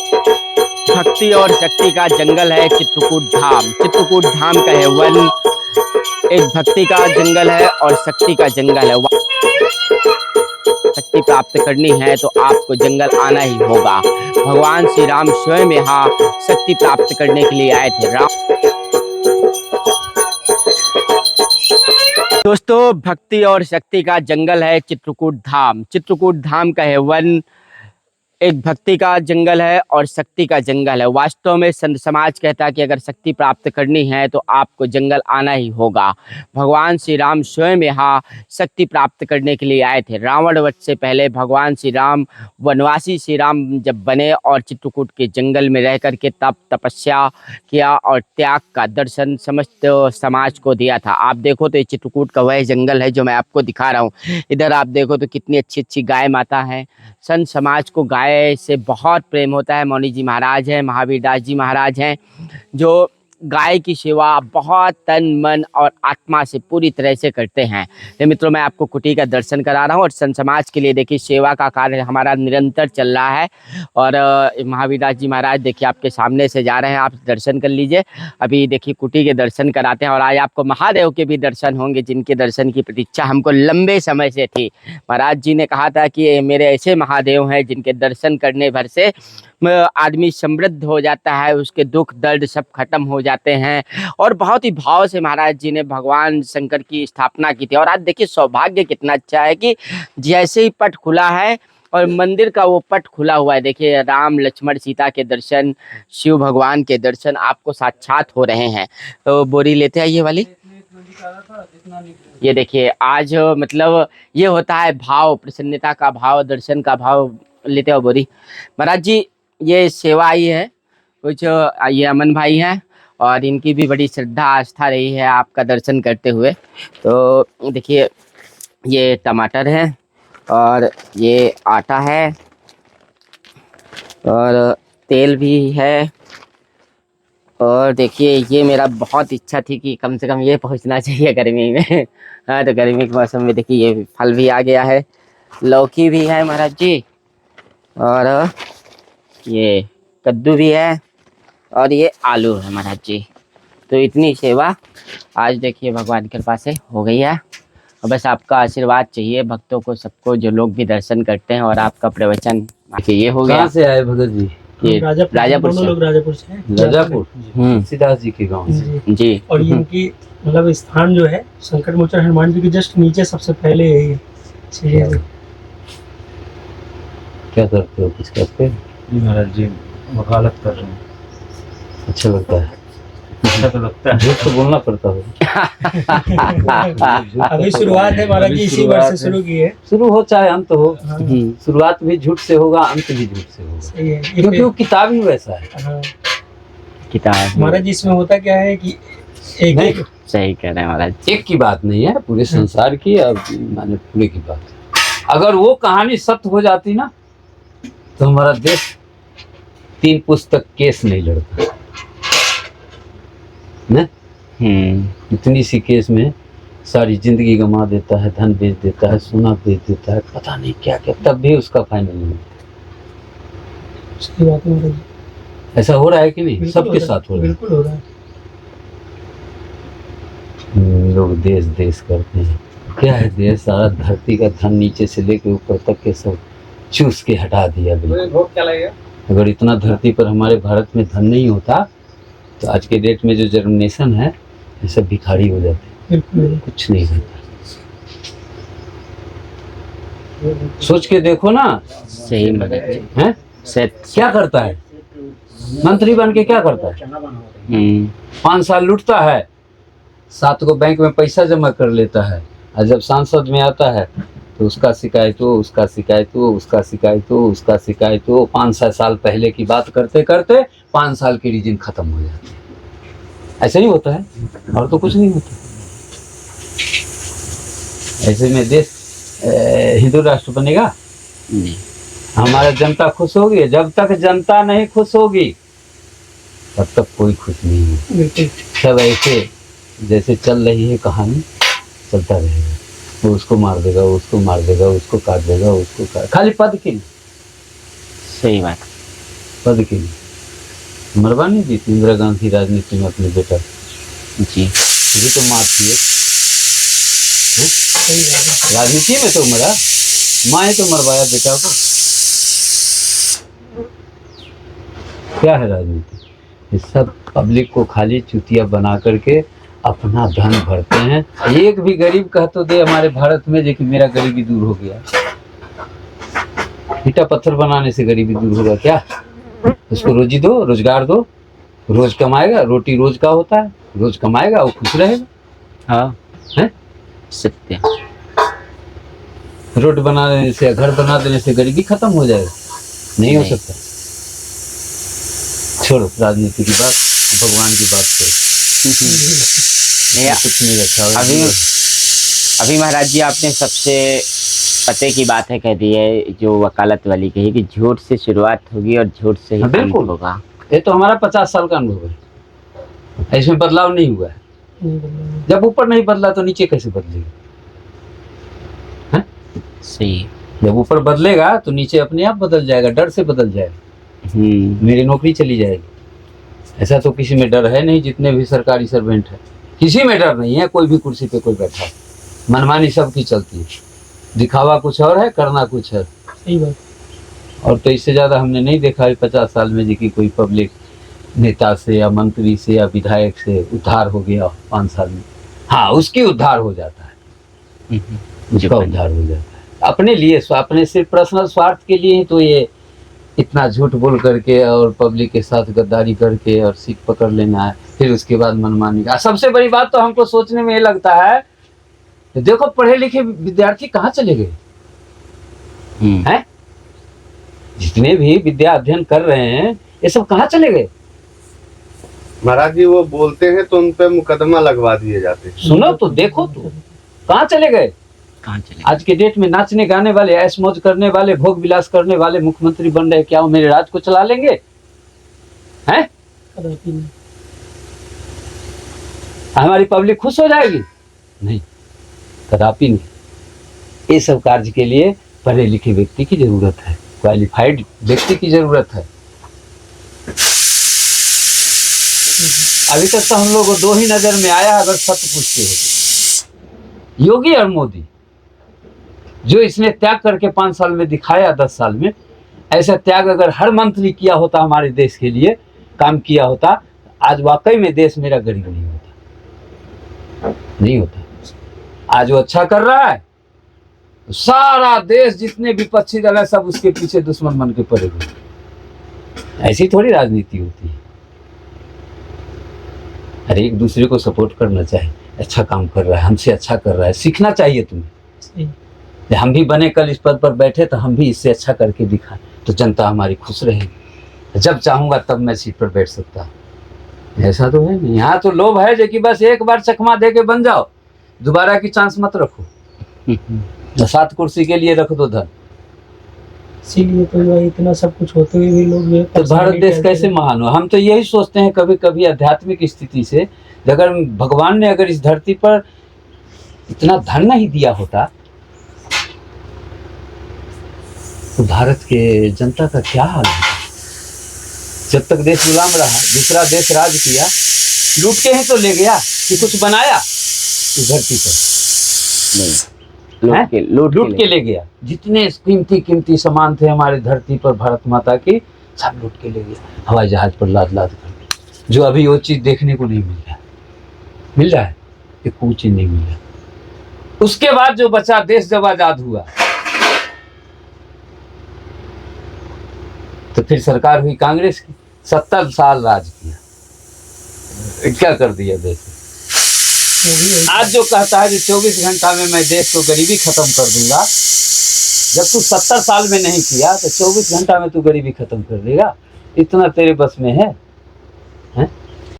भक्ति और शक्ति का जंगल है चित्रकूट धाम। चित्रकूट धाम का है वन एक भक्ति का जंगल है और शक्ति का जंगल है। शक्ति प्राप्त करनी है तो आपको जंगल आना ही होगा। भगवान श्री राम स्वयं यहाँ शक्ति प्राप्त करने के लिए आए थे। दोस्तों, भक्ति और शक्ति का जंगल है चित्रकूट धाम। चित्रकूट धाम का है वन एक भक्ति का जंगल है और शक्ति का जंगल है। वास्तव में संत समाज कहता है कि अगर शक्ति प्राप्त करनी है तो आपको जंगल आना ही होगा। भगवान श्री राम स्वयं यहाँ शक्ति प्राप्त करने के लिए आए थे। रावण वध से पहले भगवान श्री राम वनवासी श्री राम जब बने और चित्रकूट के जंगल में रह करके तप तपस्या किया और त्याग का दर्शन समस्त समाज को दिया था। आप देखो तो ये चित्रकूट का वह जंगल है जो मैं आपको दिखा रहा हूँ। इधर आप देखो तो कितनी अच्छी अच्छी गाय माता है। संत समाज को गाय से बहुत प्रेम होता है। मौनी जी महाराज हैं, महावीर दास जी महाराज हैं, जो गाय की सेवा बहुत तन मन और आत्मा से पूरी तरह से करते हैं। तो मित्रों, मैं आपको कुटी का दर्शन करा रहा हूँ और संत समाज के लिए देखिए सेवा का कार्य हमारा निरंतर चल रहा है। और महावीर दास जी महाराज देखिए आपके सामने से जा रहे हैं, आप दर्शन कर लीजिए। अभी देखिए कुटी के दर्शन कराते हैं और आज आपको महादेव के भी दर्शन होंगे, जिनके दर्शन की प्रतीक्षा हमको लंबे समय से थी। महाराज जी ने कहा था कि मेरे ऐसे महादेव हैं जिनके दर्शन करने भर से आदमी समृद्ध हो जाता है, उसके दुख दर्द सब खत्म हो जाते हैं। और बहुत ही भाव से महाराज जी ने भगवान शंकर की स्थापना की थी। और आज देखिए सौभाग्य कितना अच्छा है कि जैसे ही पट खुला है और मंदिर का वो पट खुला हुआ है, देखिए राम लक्ष्मण सीता के दर्शन, शिव भगवान के दर्शन आपको साक्षात हो रहे हैं। तो बोरी लेते हैं ये वाली। ये देखिए आज मतलब ये होता है भाव, प्रसन्नता का भाव, दर्शन का भाव। लेते हो बोरी। महाराज जी ये सेवा आई है कुछ, ये अमन भाई हैं और इनकी भी बड़ी श्रद्धा आस्था रही है आपका दर्शन करते हुए। तो देखिए ये टमाटर है और ये आटा है और तेल भी है। और देखिए ये मेरा बहुत इच्छा थी कि कम से कम ये पहुंचना चाहिए गर्मी में। हाँ, तो गर्मी के मौसम में देखिए ये फल भी आ गया है, लौकी भी है महाराज जी, और ये कद्दू भी है और ये आलू है महाराज जी। तो इतनी सेवा आज देखिए भगवान की कृपा से हो गई है। और बस आपका आशीर्वाद चाहिए भक्तों को, सबको, जो लोग भी दर्शन करते हैं। और आपका प्रवचन ये हो गया। कहाँ से आए भगत जी? ये राजापुर से। लोग राजापुर से हैं। राजापुर तुलसीदास जी के गांव से जी। और ये इनकी मतलब स्थान जो है संकट मोचन हनुमान जी के जस्ट नीचे सबसे पहले यही है। क्या करते हो? कुछ करते हैं? जी महाराज जी वकालत कर रहे हैं। अच्छा लगता है? अच्छा तो लगता है। झूठ तो बोलना पड़ता है। अभी शुरुआत है महाराज जी, इसी वर्ष से शुरू की है। शुरू हो चाहे अंत हो, शुरुआत भी झूठ से होगा, अंत भी झूठ से होगा। सही है, क्योंकि वो किताब ही वैसा है। हाँ। किताब महाराज जी इसमें होता क्या है कि एक सही कह रहे हैं महाराज। एक की बात नहीं है, पूरे संसार की, अब माने पूरे की बात है। अगर वो कहानी सत्य हो जाती ना तो हमारा देश 3 पुस्तक केस नहीं लड़ता न। इतनी सी केस में सारी जिंदगी गंवा देता है, धन बेच देता है, सोना बेच देता है, पता नहीं क्या क्या, तब भी उसका फाइनल नहीं। सही बात है। ऐसा हो रहा है कि नहीं? सबके साथ हो रहा है। बिल्कुल हो रहा है। लोग देश देश करते हैं। क्या है देश? सारा धरती का धन नीचे से लेके ऊपर तक के सब चूस के हटा दिया। बिल्कुल। अगर इतना धरती पर हमारे भारत में धन नहीं होता तो आज के डेट में जो जर्मिनेशन है ये सब भिखारी हो जाते, कुछ नहीं होता। सोच के देखो ना। सही महाराज जी हैं? क्या करता है मंत्री बन के? क्या करता है? 5 साल लूटता है, 7 को बैंक में पैसा जमा कर लेता है, और जब सांसद में आता है तो उसका शिकायत हो, उसका शिकायत हो, उसका शिकायत हो, उसका शिकायत हो। 5-6 साल पहले की बात करते करते 5 साल की रीजन खत्म हो जाती है। ऐसा नहीं होता है और तो कुछ नहीं होता। ऐसे में देश हिंदू राष्ट्र बनेगा? हमारा जनता खुश होगी? जब तक जनता नहीं खुश होगी तब तक कोई खुश नहीं है। सब ऐसे जैसे चल रही है कहानी, चलता रहेगा। वो उसको मार देगा, उसको मार देगा, उसको काट देगा, उसको काट, खाली पद के लिए। सही बात। पद के लिए। मरवा नहीं दी थी इंदिरा गांधी राजनीति में अपने बेटा, जी ये तो मार थी एक। सही बात है। राजनीति में तो मरा, माँ ने तो मरवाया बेटा को। क्या है राजनीति? ये सब पब्लिक को खाली चुतिया बना करके अपना धन भरते हैं। एक भी गरीब कह तो दे हमारे भारत में जो कि मेरा गरीबी दूर हो गया। ईटा पत्थर बनाने से गरीबी दूर होगा क्या? उसको रोजी दो, रोजगार दो, रोज कमाएगा, रोटी रोज का होता है, रोज कमाएगा वो खुश रहेगा। हाँ है सत्य। रोड बना देने से, घर बना देने से गरीबी खत्म हो जाएगा? नहीं हो नहीं। सकता। छोड़ो राजनीति की बात, भगवान की बात करो। नहीं, कुछ नहीं रखा हुआ। अभी महाराज जी आपने सबसे पते की बात है कह दी है, जो वकालत वाली कही कि झूठ से शुरुआत होगी और झूठ से ही हाँ, अंत बिल्कुल। होगा। ये तो हमारा 50 साल का अनुभव है, इसमें बदलाव नहीं हुआ है। नहीं बदला। जब ऊपर नहीं बदला तो नीचे कैसे बदलेगा? सही। जब ऊपर बदलेगा तो नीचे अपने आप बदल जाएगा, डर से बदल जाएगा। मेरी नौकरी चली जाएगी। ऐसा तो किसी में डर है नहीं, जितने भी सरकारी सर्वेंट है किसी में डर नहीं है। कोई भी कुर्सी पे कोई बैठा है, मनमानी सबकी चलती है, दिखावा कुछ और है, करना कुछ है। सही बात। और तो इससे ज्यादा हमने नहीं देखा है 50 साल में जी कि कोई पब्लिक नेता से या मंत्री से या विधायक से उद्धार हो गया 5 साल में। हाँ, उसकी उद्धार हो जाता है, उसका उद्धार हो जाता है अपने लिए, अपने सिर्फ पर्सनल स्वार्थ के लिए ही तो ये इतना झूठ बोल करके और पब्लिक के साथ गद्दारी करके और सीट पकड़ लेना है, फिर उसके बाद मनमानी का। सबसे बड़ी बात तो हमको सोचने में ये लगता है, देखो पढ़े लिखे विद्यार्थी कहाँ चले गए हैं? जितने भी विद्या अध्ययन कर रहे हैं ये सब कहाँ चले गए? महाराज जी वो बोलते हैं तो उन पे मुकदमा लगवा दिए जाते हैं। सुनो तो, देखो तो, कहाँ चले गए? कहाँ चले? आज के डेट में नाचने गाने वाले, ऐश मौज करने वाले, भोग विलास करने वाले मुख्यमंत्री बन रहे, क्या वो मेरे राज को चला लेंगे? हैं? कदापि नहीं। हमारी पब्लिक खुश हो जाएगी? नहीं, कदापि नहीं। ये सब कार्य के लिए पढ़े लिखे व्यक्ति की जरूरत है, क्वालिफाइड व्यक्ति की जरूरत है। अभी तक तो हम लोग को 2 ही नजर में आया अगर सत्य पूछते हो तो, योगी और मोदी। जो इसने त्याग करके 5 साल में दिखाया, 10 साल में, ऐसा त्याग अगर हर मंत्री किया होता, हमारे देश के लिए काम किया होता, आज वाकई में देश मेरा गरीब नहीं होता, नहीं होता। आज वो अच्छा कर रहा है, सारा देश जितने विपक्षी दल है सब उसके पीछे दुश्मन बन के पड़े हुए। ऐसी थोड़ी राजनीति होती है। अरे एक दूसरे को सपोर्ट करना चाहिए। अच्छा काम कर रहा है, हमसे अच्छा कर रहा है, सीखना चाहिए तुम्हें। सही। हम भी बने कल इस पद पर बैठे तो हम भी इससे अच्छा करके दिखाएं तो जनता हमारी खुश रहेगी। जब चाहूंगा तब मैं सीट पर बैठ सकता हूँ। ऐसा तो है नहीं। यहाँ तो लोभ है जो कि बस एक बार चकमा दे के बन जाओ, दोबारा की चांस मत रखो। 7 कुर्सी के लिए रख दो धन। इसीलिए तो जो है इतना सब कुछ होते हुए भी लोग जो है तो भारत देश कैसे महान हो? हम तो यही सोचते हैं कभी कभी आध्यात्मिक स्थिति से, अगर भगवान ने अगर इस धरती पर इतना धन नहीं दिया होता तो भारत के जनता का क्या हाल होता? जब तक देश गुलाम रहा, दूसरा देश राज किया, लूट के ही तो ले गया कि कुछ बनाया इस धरती पर? नहीं, लूट के ले गया। जितने कीमती सामान थे हमारे धरती पर भारत माता की, सब लूट के ले गया हवाई जहाज पर लाद कर। जो अभी वो चीज देखने को नहीं मिल रहा है, एक कोई चीज नहीं मिल रहा। उसके बाद जो बचा, देश जब आजाद हुआ तो फिर सरकार हुई कांग्रेस की, 70 साल राज किया, क्या कर दिया देश। आज जो कहता है कि 24 घंटा में मैं देश को गरीबी खत्म कर दूंगा, जब तू 70 साल में नहीं किया तो 24 घंटा में तू गरीबी खत्म कर देगा? इतना तेरे बस में है?